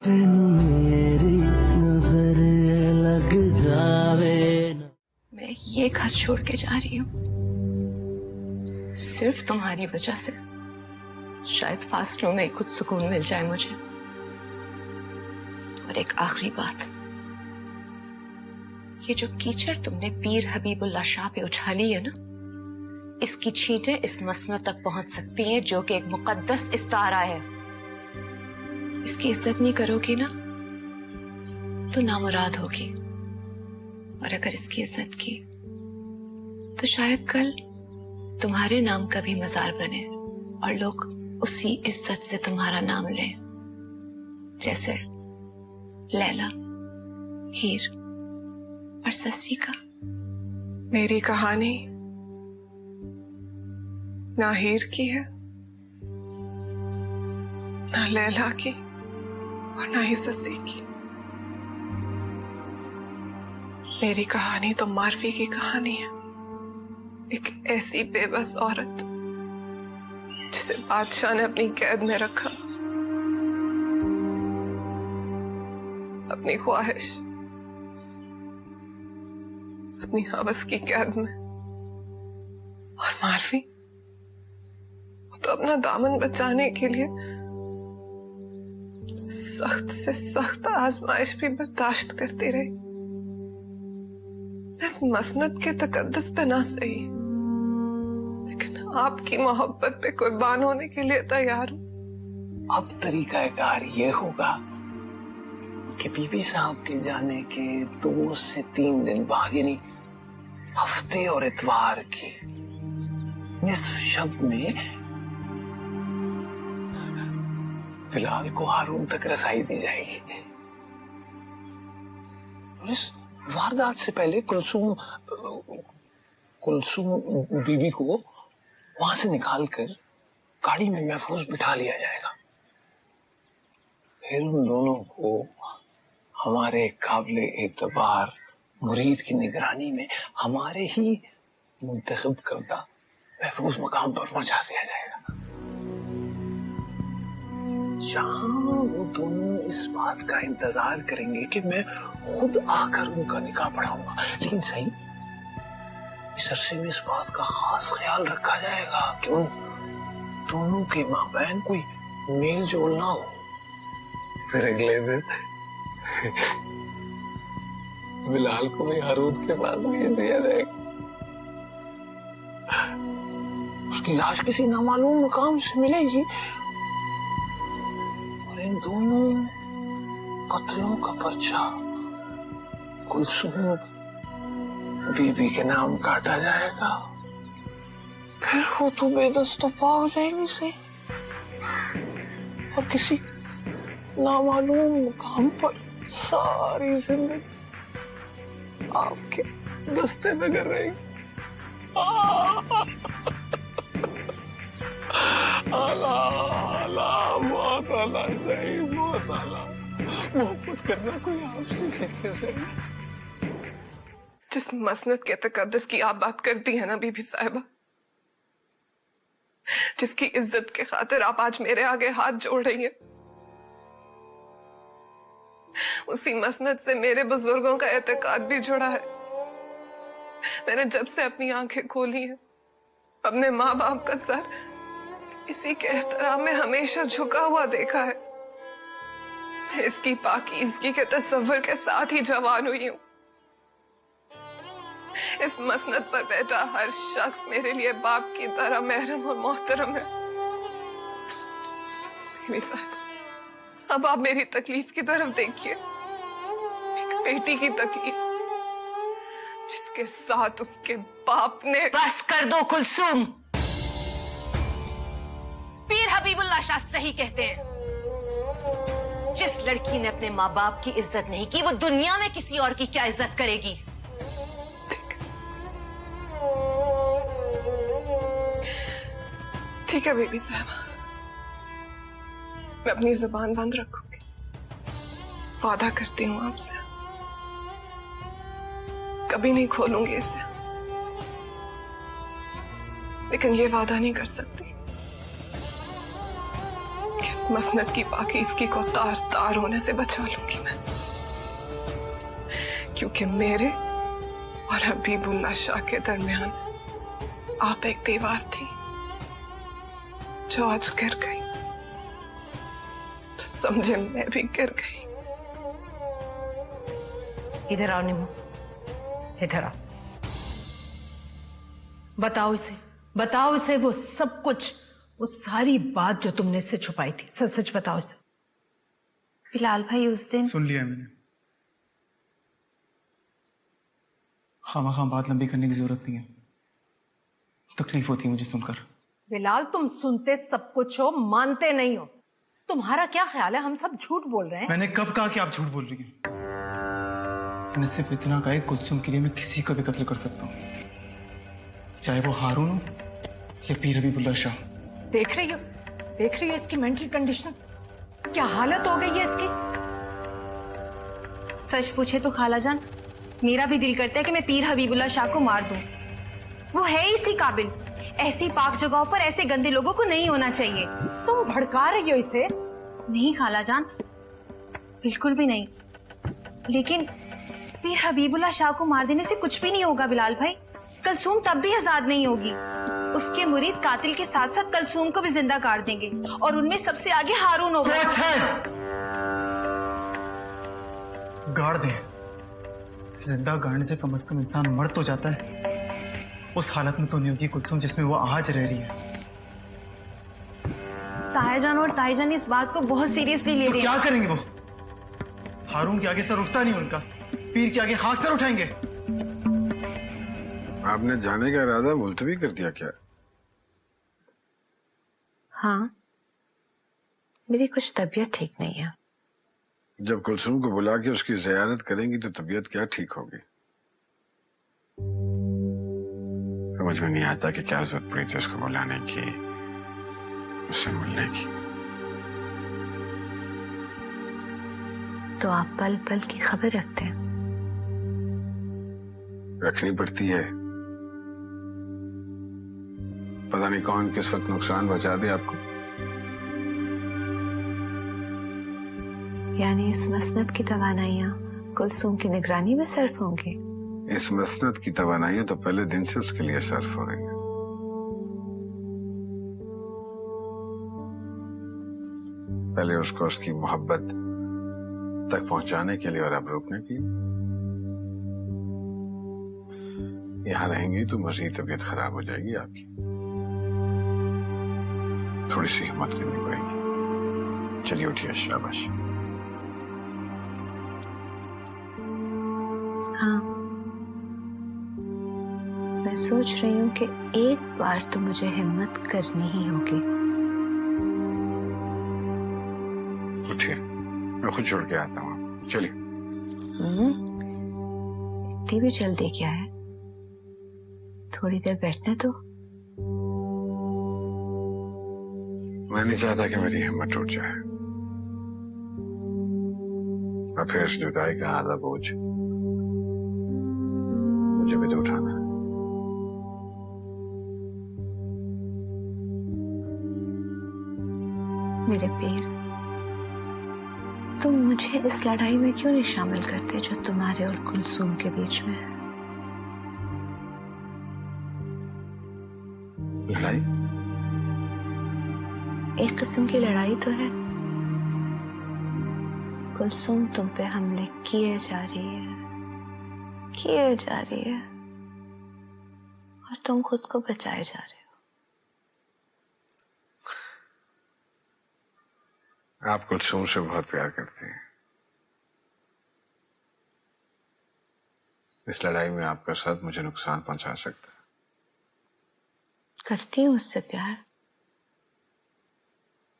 मेरी नजर लग जावे। मैं ये घर छोड़ के जा रही हूँ सिर्फ तुम्हारी वजह से। शायद फासलों में कुछ सुकून मिल जाए मुझे। और एक आखिरी बात, ये जो कीचड़ तुमने पीर हबीबुल्लाह शाह पे उछाली है ना, इसकी छींटें इस मसनद तक पहुंच सकती हैं जो कि एक मुकद्दस इस्तारा है। इसकी इज्जत नहीं करोगी ना तो नामुराद होगी, और अगर इसकी इज्जत की तो शायद कल तुम्हारे नाम का भी मजार बने और लोग उसी इज्जत से तुम्हारा नाम लें, जैसे लैला, हीर और सस्सी का। मेरी कहानी ना हीर की है, ना लैला की, और ना ही सस्सी की। मेरी कहानी तो मारवी की कहानी है। एक ऐसी बेबस औरत जिसे बादशाह ने अपनी कैद में रखा, अपनी ख्वाहिश, अपनी हवस की कैद में। और मारवी वो तो अपना दामन बचाने के लिए सख्त से सख्त आजमाइश भी बर्दाश्त करती रही। इस मसनद के तकद्दुस पे ना सही, लेकिन आपकी मोहब्बत पे कुर्बान होने के लिए तैयार हूं। अब तरीकाकार ये होगा कि बीबी साहब के जाने के 2 से 3 दिन बाद, यानी हफ्ते और इतवार की निस्फ शब में बिलाल को हारून तक रसाई दी जाएगी। और इस वारदात से पहले कुलसूम बीबी को वहां से निकालकर गाड़ी में महफूज बिठा लिया जाएगा। फिर उन दोनों को हमारे काबिल एतबार मुरीद की निगरानी में हमारे ही मुंतखब करदा महफूज मकाम पर पहुंचा दिया जाएगा, जहां वो दोनों इस बात का इंतजार करेंगे कि मैं खुद आकर उनका निकाह पढ़ाऊंगा। लेकिन सही इस अरसे में इस बात का खास ख्याल रखा जाएगा कि उन दोनों के माबैन कोई मेल जोल ना हो। फिर अगले दिन बिलाल को भी हारून के पास भेज दिया जाएगा। उसकी लाश किसी नामालूम मकाम से मिलेगी और इन दोनों कत्लों का पर्चा कुलसूम बीबी के नाम काटा जाएगा। फिर वो तो बेदस्तूपा हो जाएगी सही, और किसी नामालूम मुकाम पर सारी जिंदगी आपके दस्ते में कर रहेगी। आला आला बहुत आला सही, बहुत आला। मोहब्बत करना कोई आपसे सीखे सही। जिस मसनद के तकद्दुस की आप बात करती है ना बीबी साहिबा, जिसकी इज्जत के खातिर आप आज मेरे आगे हाथ जोड़ रही हैं, उसी मसनद से मेरे बुजुर्गों का एतकाद भी जुड़ा है। मैंने जब से अपनी आंखें खोली हैं, अपने माँ बाप का सर इसी के एहतराम में हमेशा झुका हुआ देखा है। मैं इसकी पाकीज़गी के तस्वर के साथ ही जवान हुई हूं। इस मसनद पर बैठा हर शख्स मेरे लिए बाप की तरह महरम और मोहतरम है। अब आप मेरी तकलीफ की तरफ देखिए, एक बेटी की तकलीफ जिसके साथ उसके बाप ने। बस कर दो कुलसूम। पीर हबीबुल्लाह शाह सही कहते हैं, जिस लड़की ने अपने माँ बाप की इज्जत नहीं की वो दुनिया में किसी और की क्या इज्जत करेगी। ठीक है बेबी साहबा, मैं अपनी जुबान बंद रखूंगी। वादा करती हूँ आपसे, कभी नहीं खोलूंगी इसे। लेकिन ये वादा नहीं कर सकती कि इस इस मसनद की पाकीज़गी को तार तार होने से बचा लूंगी मैं, क्योंकि मेरे और हबीबुल्लाह शाह के दरमियान आप एक दीवार थी जो आज गिर गई, तो समझे मैं भी गिर गई। इधर आओ निमो, इधर आओ। बताओ इसे वो सब कुछ, वो सारी बात जो तुमने इससे छुपाई थी, सच सच बताओ इसे। बिलाल भाई उस दिन सुन लिया मैंने, खामा बात लंबी करने की जरूरत नहीं है, तकलीफ होती है मुझे सुनकर। बिलाल तुम सुनते सब कुछ हो, मानते नहीं हो। तुम्हारा क्या ख्याल है हम सब झूठ बोल रहे हैं? मैंने कब कहा कि आप झूठ बोल रही हैं? मैंने सिर्फ इतना कहा है, कुलसुम के लिए मैं किसी का भी कत्ल कर सकता हूँ, चाहे वो हारून हो या पीर हबीबुल्लाह शाह। देख रही हो इसकी मेंटल कंडीशन, क्या हालत हो गई है इसकी। सच पूछे तो खाला जान, मेरा भी दिल करता है कि मैं पीर हबीबुल्लाह शाह को मार दूं। वो है इसी काबिल, ऐसी पाक जगहों पर ऐसे गंदे लोगों को नहीं होना चाहिए। तुम भड़का रही हो इसे। नहीं खाला जान, बिल्कुल भी नहीं। लेकिन पीर हबीबुल्लाह शाह को मार देने से कुछ भी नहीं होगा बिलाल भाई। कलसूम तब भी आजाद नहीं होगी। उसके मुरीद कातिल के साथ साथ कलसूम को भी जिंदा काट देंगे, और उनमें सबसे आगे हारून होगा। गाड़ दे। जिंदा गाड़ने से कम इंसान मर तो जाता है, उस हालत में तो नहीं होगी कुलसुम जिसमें वो आज रह रही है। तायाजान और ताईजान इस बात को बहुत सीरियसली ले तो रहे हैं। क्या करेंगे वो? हारून के आगे सर उठता नहीं उनका, पीर के आगे खाक सर उठाएंगे। आपने जाने का इरादा मुलतवी कर दिया क्या? हाँ, मेरी कुछ तबीयत ठीक नहीं है। जब कुलसुम को बुला के उसकी ज़ियारत करेंगी तो तबीयत क्या ठीक होगी? समझ में नहीं आता कि क्या जरूरत पड़ी थी उसको बुलाने की, उससे मिलने की। तो आप पल पल की खबर रखते हैं? रखनी पड़ती है, पता नहीं कौन किस वक्त नुकसान पहुंचा दे आपको। यानी इस मसनद की तवानाइयां कुलसुम की निगरानी में सर्फ होंगी? इस मसनद की तवानाइयां तो पहले दिन से उसके लिए सर्फ हो रही हैं। पहले उसको उसकी मोहब्बत तक पहुंचाने के लिए और अब रोकने के लिए। यहां रहेंगी तो मजीद तबीयत खराब हो जाएगी आपकी। थोड़ी सी हिम्मत करनी पड़ेगी। चलिए उठिए, शाबाश। हाँ, मैं सोच रही हूँ कि एक बार तो मुझे हिम्मत करनी ही होगी। उठिए, मैं खुद छोड़ के आता हूँ। चलिए। इतनी भी जल्दी क्या है? थोड़ी देर बैठने दो। मैं नहीं चाहता कि मेरी हिम्मत टूट जाए और फिर इस जुदाई का आधा बोझ मुझे भी तो उठाना है। मेरे पीर, तुम मुझे इस लड़ाई में क्यों नहीं शामिल करते जो तुम्हारे और कुलसुम के बीच में है? लड़ाई? एक किस्म की लड़ाई तो है। कुलसुम तुम पे हमले किए जा रही है और तुम खुद को बचाए जा रहे हो। आप कुलसुम से बहुत प्यार करते हैं। इस लड़ाई में आपका साथ मुझे नुकसान पहुंचा सकता है। करती हूँ उससे प्यार,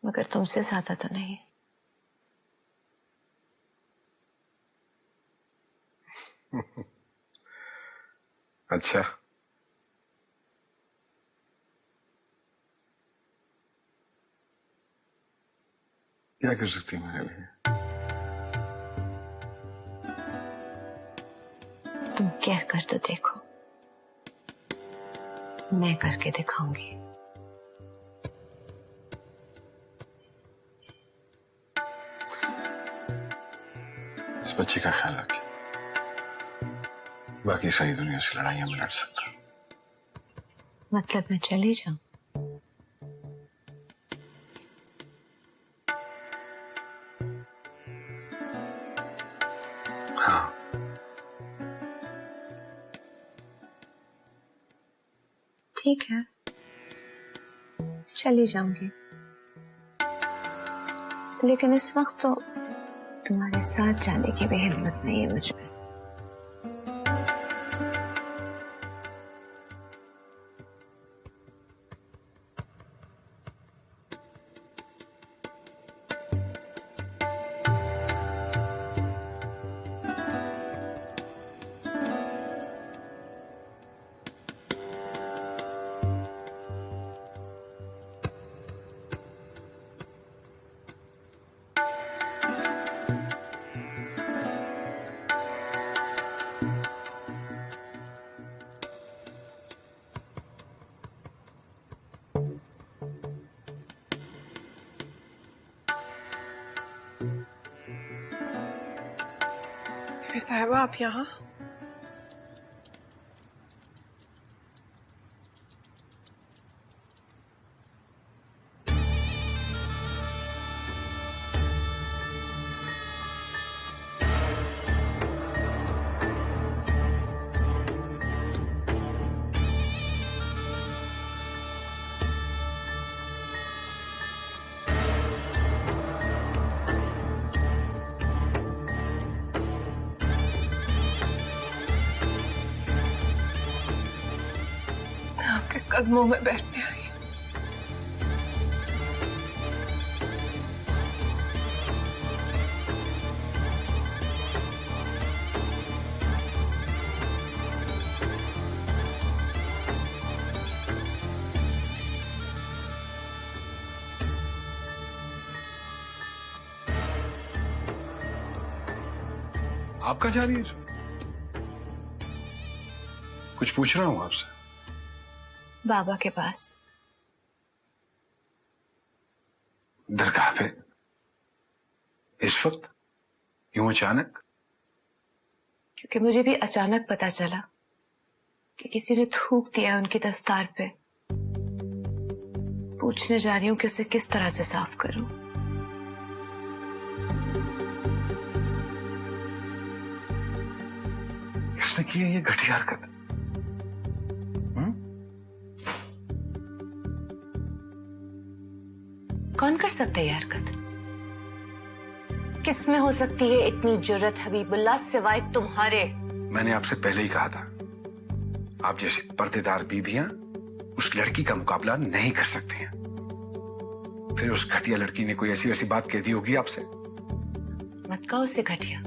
मगर तुमसे ज्यादा तो नहीं। अच्छा, क्या कर सकती हैं मेरे लिए? तुम कह कर तो देखो, मैं करके दिखाऊंगी। बच्चे का ख्याल रखें। बाकी सारी दुनिया से लड़ाइयां में लड़ सकता हूँ। मतलब मैं चली जाऊं? हाँ, ठीक है, चली जाऊंगी, लेकिन इस वक्त तो तुम्हारे साथ जाने की भी हिम्मत नहीं है मुझ में। साहिबा, आप यहाँ? आपके कदमों में बैठने आई। आप कहाँ जा रही है? कुछ पूछ रहा हूँ आपसे। बाबा के पास। दरगाह पे इस वक्त यूं अचानक? क्योंकि मुझे भी अचानक पता चला कि किसी ने थूक दिया उनकी दस्तार पे। पूछने जा रही हूँ कि उसे किस तरह से साफ करूं। किसने की है ये घटिया हरकत? कौन कर सकता है ये हरकत? किस में हो सकती है इतनी जुर्रत हबीबुल्लाह सिवाय तुम्हारे? मैंने आपसे पहले ही कहा था, आप जैसी पर्देदार बीबियां उस लड़की का मुकाबला नहीं कर सकती हैं। फिर उस घटिया लड़की ने कोई ऐसी वैसी बात कह दी होगी आपसे। मत कहो उसे घटिया,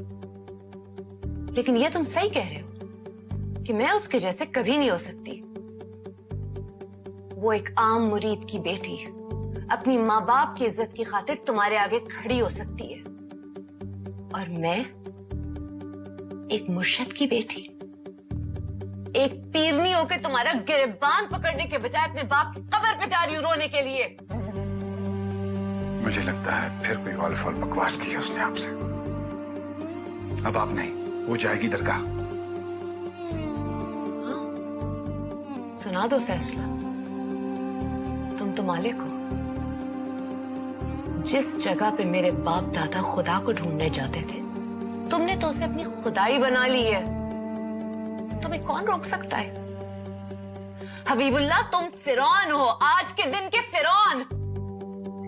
लेकिन ये तुम सही कह रहे हो कि मैं उसके जैसे कभी नहीं हो सकती। वो एक आम मुरीद की बेटी अपनी माँ बाप की इज्जत की खातिर तुम्हारे आगे खड़ी हो सकती है, और मैं एक मुर्शद की बेटी, एक पीरनी होकर तुम्हारा गिरबान पकड़ने के बजाय अपने बाप की कब्र पे जा रही हूं रोने के लिए। मुझे लगता है फिर कोई ऑल फॉल बकवास की है उसने आपसे। अब आप नहीं, वो जाएगी दरगाह। हाँ, सुना दो फैसला। तुम तो मालिक हो। जिस जगह पे मेरे बाप दादा खुदा को ढूंढने जाते थे, तुमने तो उसे अपनी खुदाई बना ली है। तुम्हें कौन रोक सकता है? हबीबुल्लाह, तुम फिरौन हो, आज के दिन के फिरौन।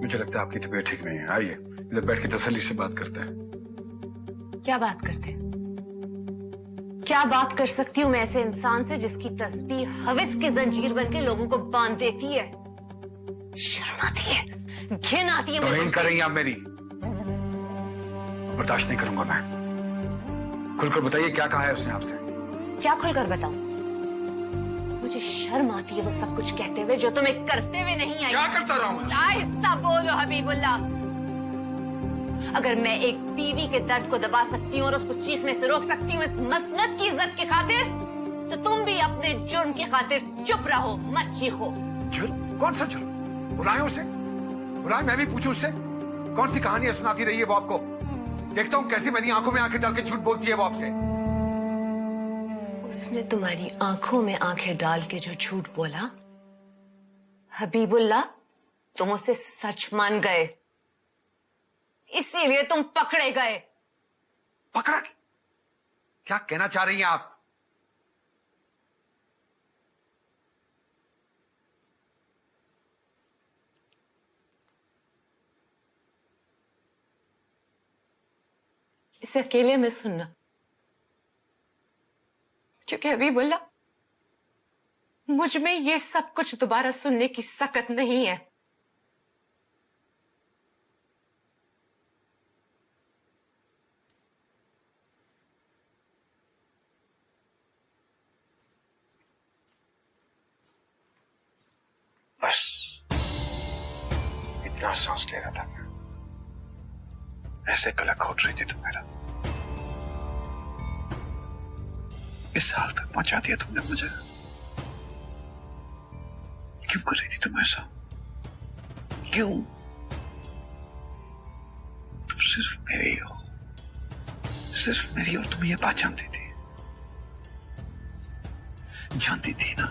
मुझे लगता है आपकी तबीयत ठीक नहीं है। आइए इधर बैठ के तसल्ली से बात करते हैं। क्या बात करते हैं? क्या बात कर सकती हूँ मैं ऐसे इंसान से जिसकी तस्बीह हविस की जंजीर बनके लोगों को बांध देती है? शर्म आती है, घिन आती है। तौहीन कर रही हैं आप मेरी, बर्दाश्त नहीं करूंगा मैं। खुलकर बताइए क्या कहा है उसने आपसे? क्या खुलकर बताऊं? मुझे शर्म आती है वो सब कुछ कहते हुए जो तुम्हें करते हुए नहीं आई। क्या करता रहा हूं? आहिस्ता बोलो हबीबुल्लाह। अगर मैं एक बीवी के दर्द को दबा सकती हूँ और उसको चीखने से रोक सकती हूँ इस मसनद की इज्जत की खातिर, तो तुम भी अपने जुर्म की खातिर चुप रहो, मत चीखो। जुर्म? कौन सा जुर्म? बुलाएं उसे, बुलाएं, मैं भी पूछूं उससे। कौन सी कहानियां सुनाती रही है वो आपको? देखता हूं कैसे मेरी आंखों में आंखें डाल के झूठ बोलती है वो आपसे। उसने तुम्हारी आंखों में आंखें डाल के जो झूठ बोला, हबीबुल्लाह, तुम उसे सच मान गए, इसीलिए तुम पकड़े गए। पकड़ा? क्या कहना चाह रही हैं आप? इसे अकेले में सुनना, क्योंकि हबीबुल्लाह, मुझ में ये सब कुछ दोबारा सुनने की सकत नहीं है। बस इतना सांस ले रहा था मैं, ऐसे गला घोट रही थी तुम मेरा। इस हाल तक पहुंचा दिया तुमने मुझे। क्यों कर रही थी तुम ऐसा? क्यों? तुम सिर्फ मेरी हो, सिर्फ मेरी, और तुम ये बात जानती थी, जानती थी ना,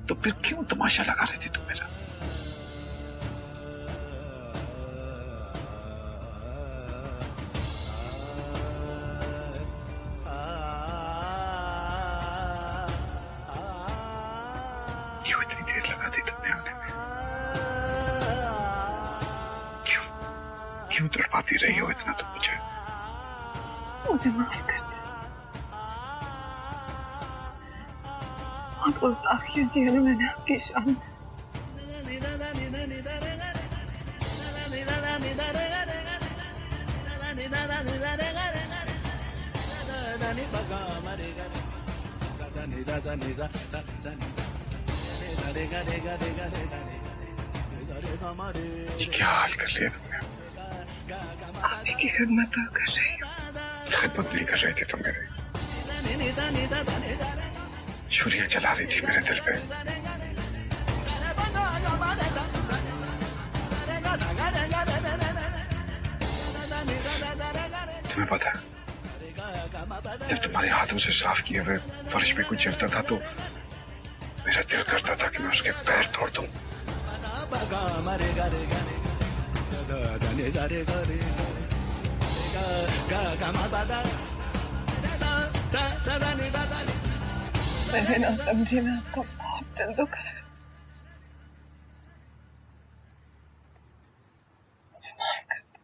तो फिर क्यों तमाशा लगा रही थी तुम मेरा? क्यों इतनी देर लगा दी तुमने आने में? क्यों तड़पाती रही हो इतना तुम मुझे? मुझे माफ कर दे, बहुत गुस्ताखियां की है ना मैंने आपकी शान। ये क्या हाल कर लिया तुमने? आप ही की खिदमत तो कर रही हूँ। खिदमत नहीं कर रहे थे तुम मेरे, छुरियां चला रही थी मेरे दिल पे। तुम्हें पता है, जब तुम्हारे हाथों से साफ किए हुए फर्श पे कुछ चलता था तो मेरा दिल करता था कि मैं उसके पैर तोड़ दूं। मैंने ना समझी में आपका बहुत दिल दुखा है, मुझे माफ कर दो।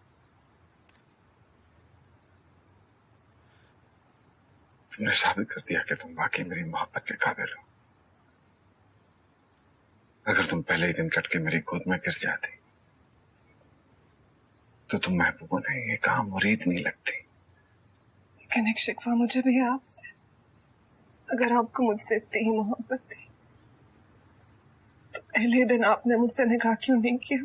तुमने साबित कर दिया कि तुम वाकई मेरी मोहब्बत के काबिल हो। अगर तुम पहले ही दिन कट के मेरी गोद में गिर जाती तो तुम महबूबा नहीं, एक आम मुरीद नहीं लगती। लेकिन एक शिकवा मुझे भी है आपसे। अगर आपको मुझसे इतनी ही मोहब्बत थी तो पहले दिन आपने मुझसे निकाह क्यों नहीं किया?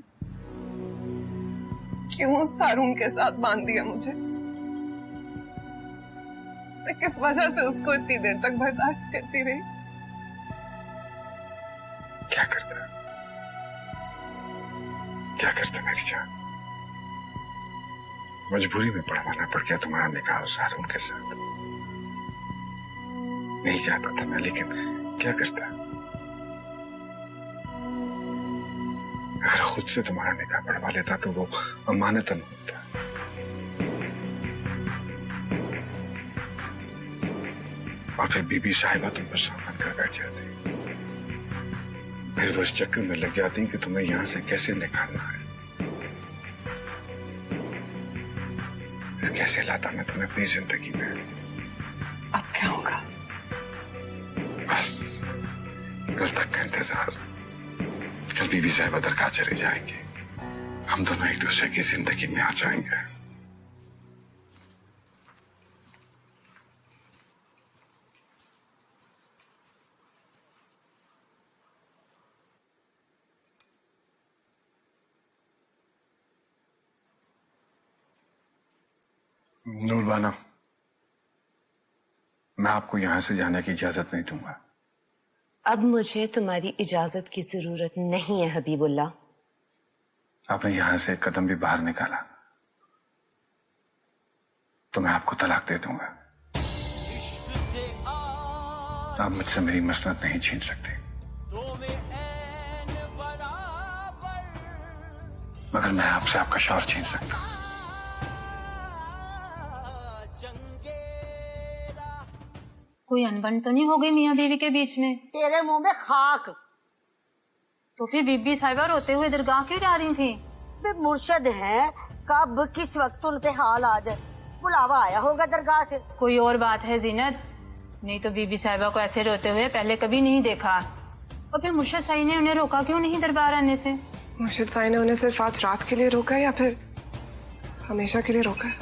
क्यों उस हारून के साथ बांध दिया मुझे? मैं किस वजह से उसको इतनी देर तक बर्दाश्त करती रही? क्या करता, क्या करता मेरी जान? मजबूरी में पढ़वाना पड़ गया तुम्हारा निकाह उस हारून के साथ। नहीं चाहता था मैं, लेकिन क्या करता? अगर खुद से तुम्हारा निकाह पढ़वा लेता तो वो अमानतन होता। और फिर बीबी साहिबा तुम पर सामान कर बैठ जाती, फिर वो इस चक्कर में लग जाती कि तुम्हें यहां से कैसे निकालना है। फिर कैसे लाता मैं तुम्हें अपनी जिंदगी में? अब क्या होगा? बस कल तक का इंतजार। कल बीबी साहिबा दरगाह चले जाएंगे, हम दोनों एक दूसरे की जिंदगी में आ जाएंगे। नूरबानो, मैं आपको यहां से जाने की इजाजत नहीं दूंगा। अब मुझे तुम्हारी इजाजत की जरूरत नहीं है हबीबुल्लाह। आपने यहां से एक कदम भी बाहर निकाला तो मैं आपको तलाक दे दूंगा। आप मुझसे मेरी मसनत नहीं छीन सकते, मगर मैं आपसे आपका शौहर छीन सकता हूं। कोई अनबन तो नहीं हो गई मियाँ बीवी के बीच में? तेरे मुंह में खाक। तो फिर बीबी साहिबा रोते हुए दरगाह क्यों जा रही थी? वे मुर्शद हैं, कब किस वक्त उनसे हाल आ जाए, बुलावा आया होगा दरगाह से। कोई और बात है जीनत, नहीं तो बीबी साहिबा को ऐसे रोते हुए पहले कभी नहीं देखा। और फिर मुर्शद साई ने उन्हें रोका क्यों नहीं दरबार आने से? मुर्शिद साई ने उन्हें सिर्फ आज रात के लिए रोका या फिर हमेशा के लिए रोका है?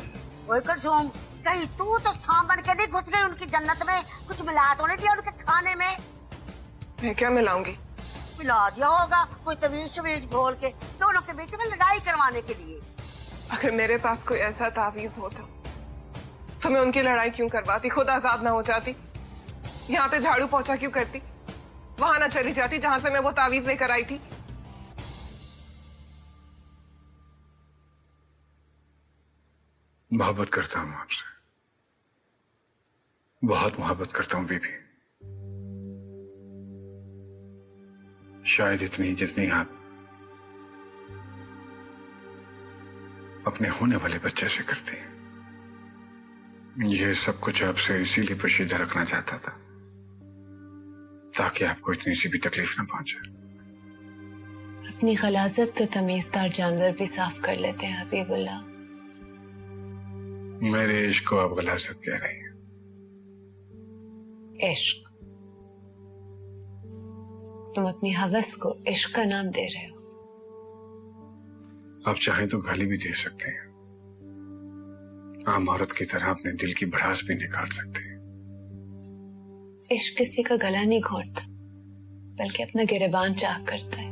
ओए कुलसूम, कहीं तू तो सांप बन के नहीं घुस गई उनकी जन्नत में? कुछ मिला तो नहीं दिया उनके खाने में? मैं क्या मिलाऊंगी? मिला दिया होगा कोई तवीज शवीज घोल के, दोनों के बीच में लड़ाई करवाने के लिए। अगर मेरे पास कोई ऐसा तावीज होता तो मैं उनकी लड़ाई क्यों करवाती, खुद आजाद ना हो जाती? यहाँ पे झाड़ू पोछा क्यों करती? वहां ना चली जाती जहां से मैं वो तावीज लेकर आई थी? मोहब्बत करता हूं आपसे, बहुत मोहब्बत करता हूं बीबी। शायद इतनी जितनी आप अपने होने वाले बच्चे से करती हैं। ये सब कुछ आपसे इसीलिए पोशीदा रखना चाहता था ताकि आपको इतनी सी भी तकलीफ ना पहुंचे। अपनी गलाजत तो तमीजदार जानवर भी साफ कर लेते हैं हबीबुल्लाह। मेरे इश्क को आप गलाजत कह रही हैं? इश्क? तुम अपनी हवस को इश्क का नाम दे रहे हो। आप चाहें तो गाली भी दे सकते हैं, आम औरत की तरह अपने दिल की भड़ास भी निकाल सकते हैं। इश्क किसी का गला नहीं घोटता, बल्कि अपना गिरेबान चाक करता है।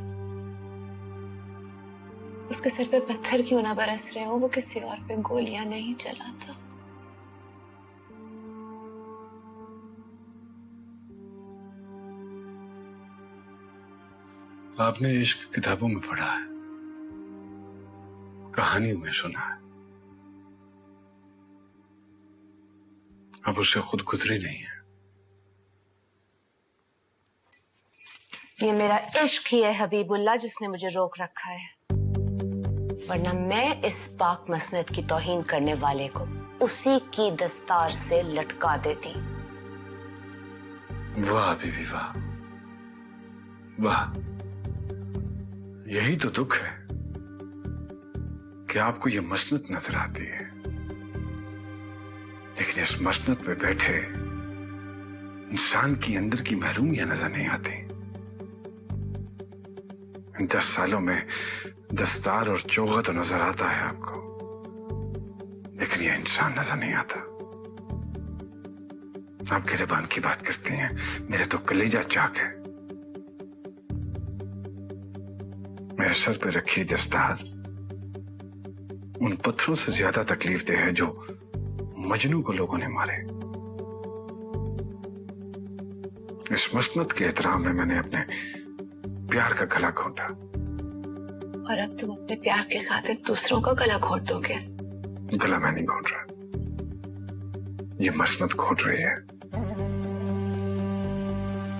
उसके सर पे पत्थर क्यों ना बरस रहे हो, वो किसी और पे गोलियां नहीं चलाता। आपने इश्क किताबों में पढ़ा है, कहानियों में सुना है, अब उससे खुद गुजरी नहीं है। ये मेरा इश्क ही है हबीबुल्लाह जिसने मुझे रोक रखा है, वरना मैं इस पाक मसनद की तौहीन करने वाले को उसी की दस्तार से लटका देती। वाह बीबी वाह वाह, यही तो दुख है कि आपको ये मसनद नजर आती है, लेकिन इस मसनद पे बैठे इंसान की अंदर की महरूमियां नजर नहीं आती। इन 10 सालों में दस्तार और चोगा तो नजर आता है आपको, लेकिन ये इंसान नजर नहीं आता। आप गिरेबान की बात करती हैं, मेरे तो कलेजा चाक है। मेरे सर पे रखी दस्तार उन पत्थरों से ज्यादा तकलीफ दे है जो मजनू को लोगों ने मारे। इस मसनद के एहतराम में मैंने अपने प्यार का गला घोंटा, और अब तुम अपने प्यार के खातिर दूसरों का गला घोंट दोगे। गला मैं नहीं घोंट रहा, ये मसनद घोंट रही है।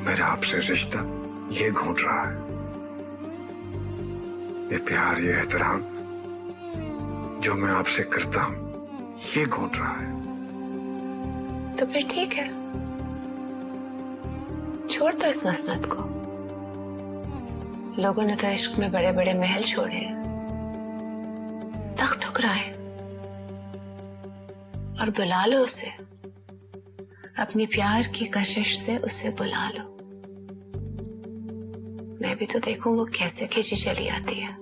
मेरा आपसे रिश्ता ये घोंट रहा है, ये प्यार, ये एहतराम जो मैं आपसे करता हूं, ये घोंट रहा है। तो फिर ठीक है, छोड़ दो इस मसनद को। लोगों ने तो इश्क में बड़े बड़े महल छोड़े हैं, तख्त ठुकराए, और बुला लो उसे, अपनी प्यार की कशिश से उसे बुला लो। मैं भी तो देखूं वो कैसे खिंची चली आती है।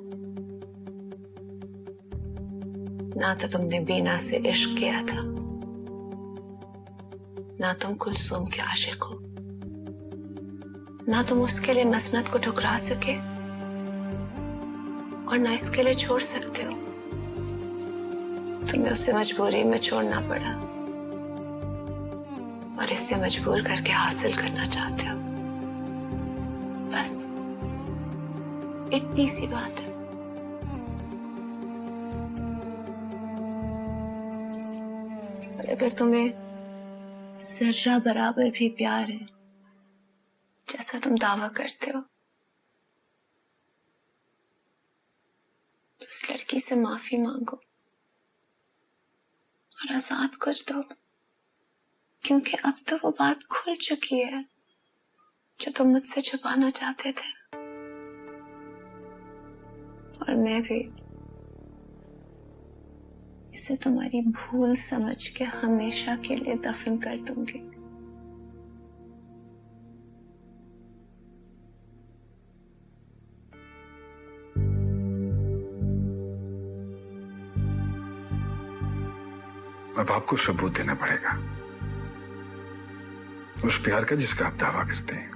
ना तो तुमने बीना से इश्क किया था, ना तुम कुलसूम के आशिक हो, ना तुम उसके लिए मसनद को ठुकरा सके, और ना इसके लिए छोड़ सकते हो। तुम्हें उसे मजबूरी में छोड़ना पड़ा, और इसे मजबूर करके हासिल करना चाहते हो। बस इतनी सी बात है। अगर तुम्हें जर्रा बराबर भी प्यार है जैसा तुम दावा करते हो तो उस लड़की से माफी मांगो और आजाद कर दो, क्योंकि अब तो वो बात खुल चुकी है जो तुम मुझसे छुपाना चाहते थे। और मैं भी इसे तुम्हारी भूल समझ के हमेशा के लिए दफन कर दूंगी। अब आपको सबूत देना पड़ेगा उस प्यार का जिसका आप दावा करते हैं।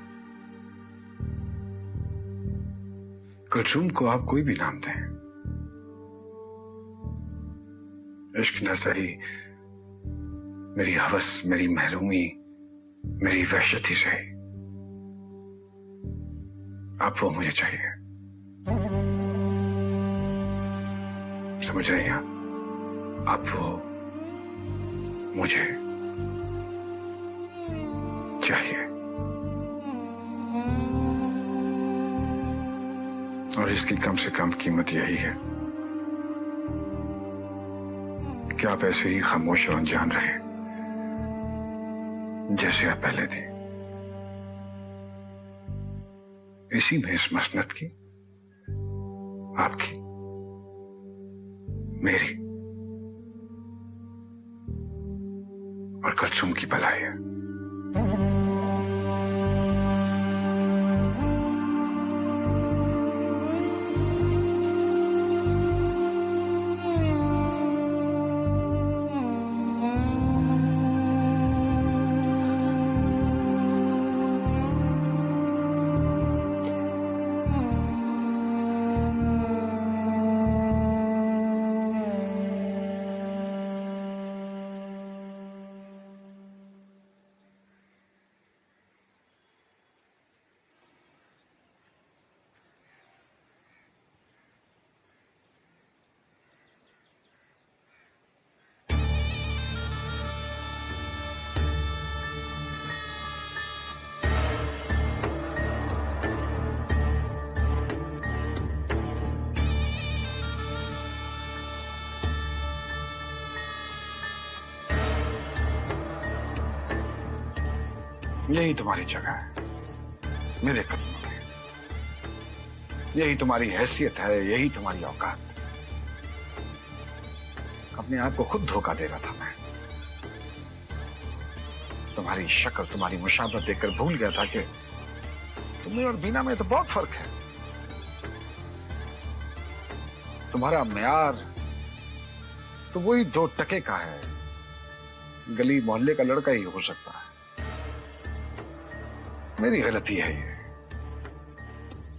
कुलसुम को आप कोई भी नाम दें, इश्क न सही मेरी हवस, मेरी महरूमी, मेरी वहशत ही सही, आप वो मुझे चाहिए। समझ रहे हैं आप वो मुझे चाहिए। और इसकी कम से कम कीमत यही है कि आप ऐसे ही खामोश और अनजान रहे जैसे आप पहले थे। इसी में इस मसनत की, आपकी, मेरी और कुलसुम की भलाई है। यही तुम्हारी जगह है मेरे कदमों में, यही तुम्हारी हैसियत है, यही तुम्हारी औकात। अपने आप को खुद धोखा दे रहा था मैं। तुम्हारी शक्ल, तुम्हारी मुशाबत देखकर भूल गया था कि तुम्हें और बीना में तो बहुत फर्क है। तुम्हारा म्यार तो वही 2 टके का है, गली मोहल्ले का लड़का ही हो सकता है। मेरी गलती है ये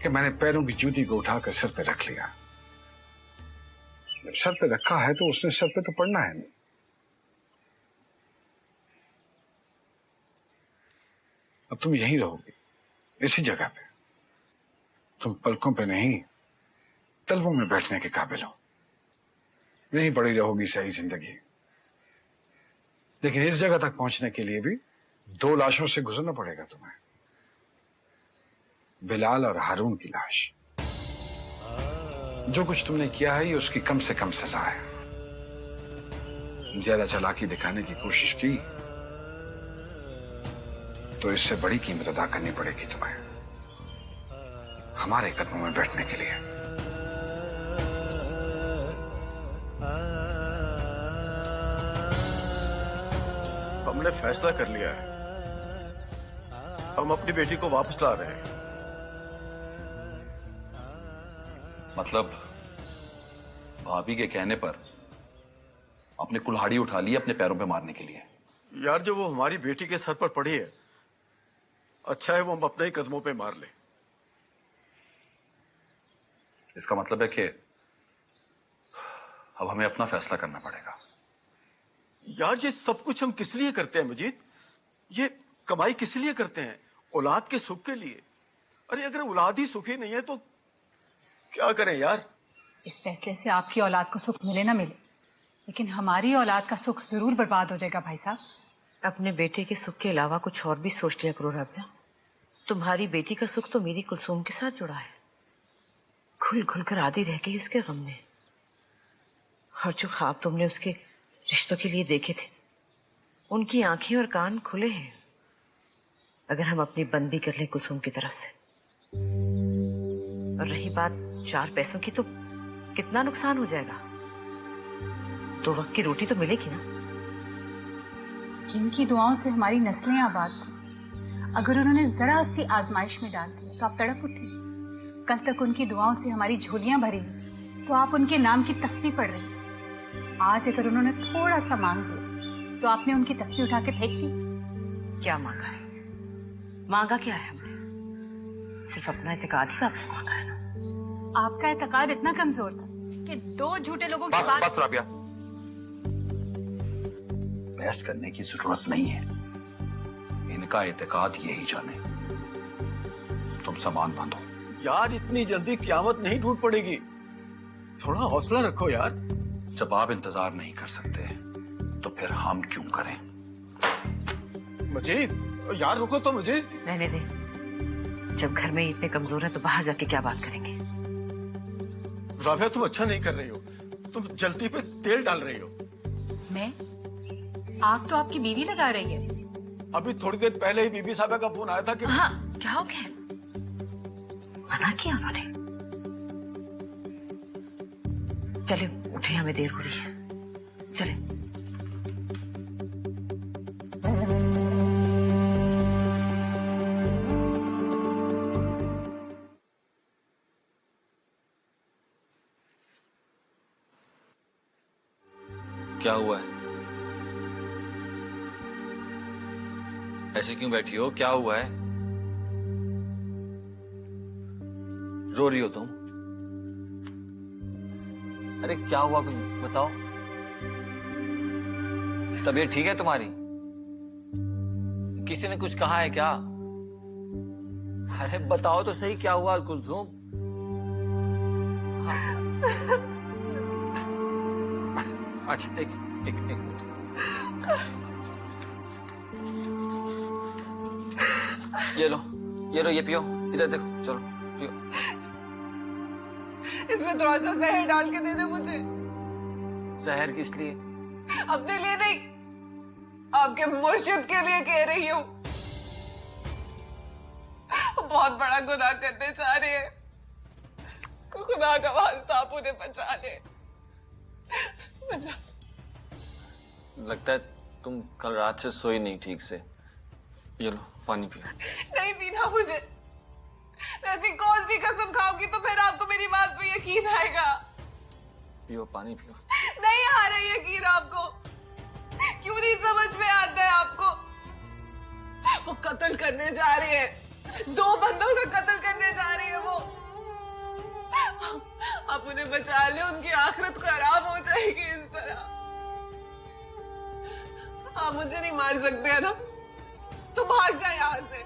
कि मैंने पैरों की जूती को उठाकर सर पे रख लिया। जब सर पे रखा है तो उसने सर पे तो पड़ना है नहीं। अब तुम यहीं रहोगे, इसी जगह पे। तुम पलकों पे नहीं, तलवों में बैठने के काबिल हो। यहीं पड़ी रहोगी सही जिंदगी। लेकिन इस जगह तक पहुंचने के लिए भी 2 लाशों से गुजरना पड़ेगा तुम्हें, बिलाल और हारून की लाश। जो कुछ तुमने किया है ये उसकी कम से कम सजा है। ज्यादा चालाकी दिखाने की कोशिश की तो इससे बड़ी कीमत अदा करनी पड़ेगी तुम्हें हमारे कदमों में बैठने के लिए। हमने फैसला कर लिया है, हम अपनी बेटी को वापस ला रहे हैं। मतलब भाभी के कहने पर आपने कुल्हाड़ी उठा ली अपने पैरों पे मारने के लिए? यार जो वो हमारी बेटी के सर पर पड़ी है, अच्छा है वो हम अपने ही कदमों पे मार ले। इसका मतलब है कि अब हमें अपना फैसला करना पड़ेगा। यार ये सब कुछ हम किस लिए करते हैं मजीद? ये कमाई किस लिए करते हैं? औलाद के सुख के लिए। अरे अगर औलाद ही सुखी नहीं है तो क्या करें यार? इस फैसले से आपकी औलाद को सुख मिले ना मिले, लेकिन हमारी औलाद का सुख जरूर बर्बाद हो जाएगा भाई साहब। अपने बेटे के सुख के अलावा कुछ और भी सोच लिया करो राबिया। तुम्हारी बेटी का सुख तो मेरी कुलसूम के साथ जुड़ा है। खुल खुल कर आधी रह गई उसके गम में। और जो ख्वाब तुमने उसके रिश्तों के लिए देखे थे, उनकी आंखें और कान खुले हैं। अगर हम अपनी बंद भी कर लें कुलसूम की तरफ से। और रही बात 4 पैसों की, तो कितना नुकसान हो जाएगा? 2 वक्त की रोटी तो मिलेगी ना। जिनकी दुआओं से हमारी नस्लें आबाद थी, अगर उन्होंने जरा सी आजमाइश में डाल दिया तो आप तड़प उठे। कल तक उनकी दुआओं से हमारी झोलियां भरी तो आप उनके नाम की तस्बीह पढ़ रही। आज अगर उन्होंने थोड़ा सा मांग लिया तो आपने उनकी तस्बीह उठा के फेंक दी। क्या मांगा है? मांगा क्या है हमने? सिर्फ अपना इत्तेकाद ही वापस मांगा है ना। आपका इत्तेकाद इतना कमजोर था कि 2 झूठे लोगों की बात। बस राबिया, बहस करने की जरूरत नहीं है। इनका इत्तेकाद यही जाने। तुम सामान बांधो। यार इतनी जल्दी क़यामत नहीं टूट पड़ेगी, थोड़ा हौसला रखो यार। जब आप इंतजार नहीं कर सकते तो फिर हम क्यों करें? मजीद, यार रुको तो मजीद। रहने दे। जब घर में इतने कमजोर है तो बाहर जाके क्या बात करेंगे? राबिया तुम अच्छा नहीं कर रही हो, तुम जल्दी पे तेल डाल रही हो। मैं? आग तो आपकी बीवी लगा रही है। अभी थोड़ी देर पहले ही बीबी साहबा का फोन आया था कि हाँ, क्या हो गया? मना किया उन्होंने। चले उठे, हमें देर हो रही है। चले। क्या हुआ है? ऐसे क्यों बैठी हो? क्या हुआ है? रो रही हो तुम? अरे क्या हुआ, कुछ बताओ। तबीयत ठीक है तुम्हारी? किसी ने कुछ कहा है क्या? अरे बताओ तो सही, क्या हुआ कुलसूम? अच्छा एक मिनट। ये लो ये पियो। इधर देखो, चलो पियो। इसमें थोड़ा सा जहर डाल के दे दे मुझे। जहर किस लिए? अपने लिए नहीं, आपके मुर्शिद के लिए कह रही हूँ। बहुत बड़ा गुनाह करने जा रहे हैं, खुदा का वास्ता आप उन्हें बचा ले। लगता है तुम कल रात से सोई नहीं ठीक से। ये लो पानी पियो। नहीं पीना मुझे। ऐसी कौन सी कसम खाओगी तो फिर आपको मेरी बात पे यकीन आएगा? पियो, पानी पियो। नहीं आ रहा यकीन आपको? क्यों नहीं समझ में आता है आपको? वो कत्ल करने जा रहे हैं, 2 बंदों का कत्ल करने जा रही है वो। आप उन्हें बचा ले, उनकी आखिरत खराब हो जाएगी इस तरह। आप मुझे नहीं मार सकते है ना? तो भाग जाए यहाँ से,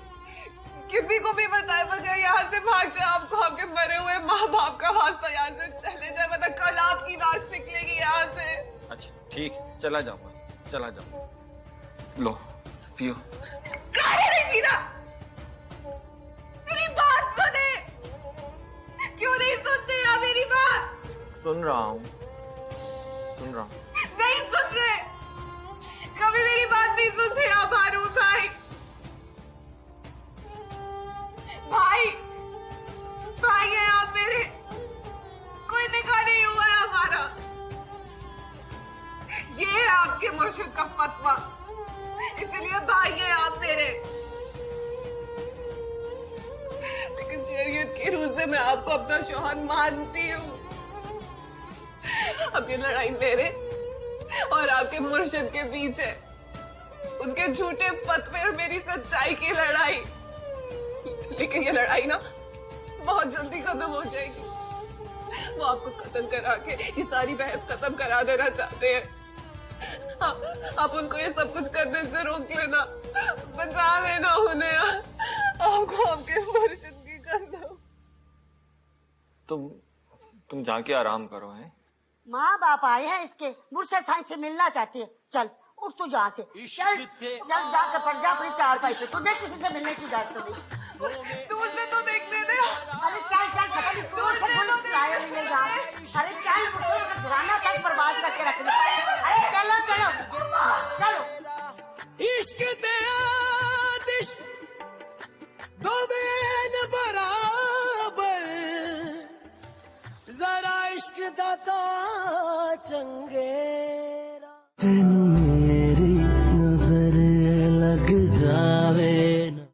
किसी को भी बताए बगैर यहाँ से भाग जाए। आपको आपके मरे हुए माँ बाप का वास्ता यहाँ से चले जाए, मतलब कल आपकी लाश निकलेगी यहाँ से। अच्छा ठीक, चला जाऊंगा। लो पियो। नहीं पीना, मेरी बात सुने। क्यों नहीं सुनते आप मेरी बात? सुन रहा हूँ। नहीं सुन रहे, कभी मेरी बात नहीं सुनते आप हारून भाई। भाई है आप मेरे, कोई निकाह नहीं हुआ है हमारा। ये है आपके मुर्शिद का फतवा, इसलिए भाई है आप मेरे। लेकिन शरीयत की रूह से मैं आपको अपना शौहर मानती हूँ। अब ये लड़ाई मेरे और आपके मुर्शिद के बीच है, उनके झूठे फतवे और मेरी सच्चाई की लड़ाई। लेकिन ये लड़ाई ना बहुत जल्दी खत्म हो जाएगी। वो आपको कत्ल करा के ये सारी बहस खत्म करा देना चाहते हैं। आप उनको ये सब कुछ करने से रोक लेना, बचा लेना उन्हें। आपको आपके मुर्शिद की कसम। तुम जाके आराम करो। हैं माँ बाप आए हैं इसके, मुर्शद साईं से मिलना चाहती है। चल उठ तू यहाँ से, चल चल जाकर पड़ जा अपनी चारपाई पे, तुझे किसी से मिलने की इजाजत तो नहीं। दूर से तो देखने दे। अरे चल चल, पता नहीं कौन सा पुलिस लाया नहीं है यहाँ। अरे चल, मुझे घराना तक बर्बाद करके रख दिया। अरे चलो चलो चलो। इश्क ते आतिश दो बेन बराबर, जरा इश्क दाता चंगे